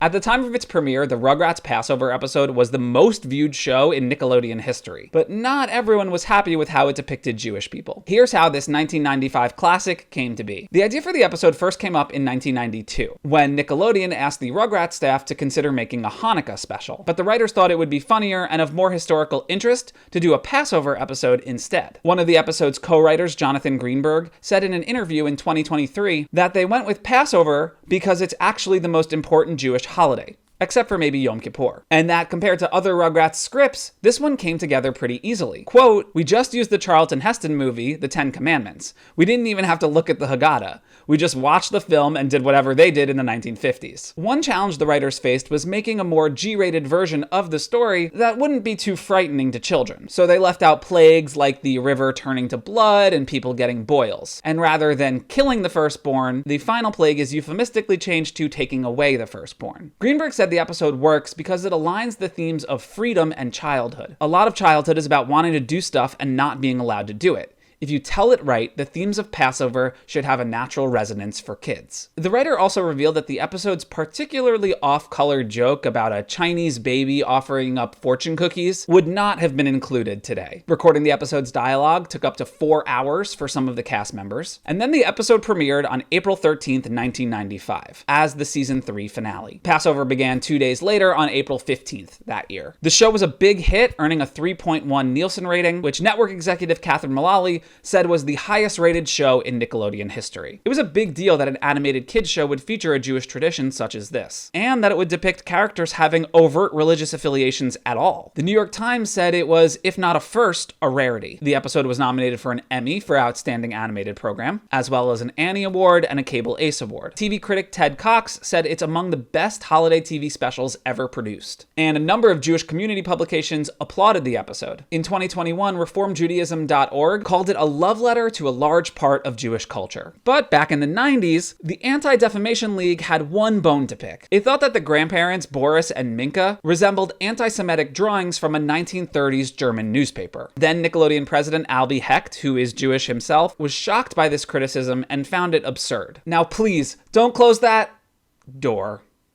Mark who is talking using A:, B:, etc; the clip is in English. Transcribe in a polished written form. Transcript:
A: At the time of its premiere, the Rugrats Passover episode was the most viewed show in Nickelodeon history, but not everyone was happy with how it depicted Jewish people. Here's how this 1995 classic came to be. The idea for the episode first came up in 1992, when Nickelodeon asked the Rugrats staff to consider making a Hanukkah special, but the writers thought it would be funnier and of more historical interest to do a Passover episode instead. One of the episode's co-writers, Jonathan Greenberg, said in an interview in 2023 that they went with Passover because it's actually the most important Jewish holiday, except for maybe Yom Kippur. And that compared to other Rugrats scripts, this one came together pretty easily. Quote, "We just used the Charlton Heston movie, The 10 Commandments. We didn't even have to look at the Haggadah. We just watched the film and did whatever they did in the 1950s. One challenge the writers faced was making a more G-rated version of the story that wouldn't be too frightening to children. So they left out plagues like the river turning to blood and people getting boils. And rather than killing the firstborn, the final plague is euphemistically changed to taking away the firstborn." Greenberg said the episode works because it aligns the themes of freedom and childhood. A lot of childhood is about wanting to do stuff and not being allowed to do it. If you tell it right, the themes of Passover should have a natural resonance for kids. The writer also revealed that the episode's particularly off-color joke about a Chinese baby offering up fortune cookies would not have been included today. Recording the episode's dialogue took up to 4 hours for some of the cast members. And then the episode premiered on April 13th, 1995, as the season 3 finale. Passover began 2 days later on April 15th that year. The show was a big hit, earning a 3.1 Nielsen rating, which network executive Catherine Mullally said was the highest rated show in Nickelodeon history. It was a big deal that an animated kids show would feature a Jewish tradition such as this, and that it would depict characters having overt religious affiliations at all. The New York Times said it was, if not a first, a rarity. The episode was nominated for an Emmy for Outstanding Animated Program, as well as an Annie Award and a Cable Ace Award. TV critic Ted Cox said it's among the best holiday TV specials ever produced. And a number of Jewish community publications applauded the episode. In 2021, ReformJudaism.org called it a love letter to a large part of Jewish culture. But back in the 90s, the Anti-Defamation League had one bone to pick. It thought that the grandparents, Boris and Minka, resembled anti-Semitic drawings from a 1930s German newspaper. Then Nickelodeon president Albie Hecht, who is Jewish himself, was shocked by this criticism and found it absurd. Now please, don't close that door.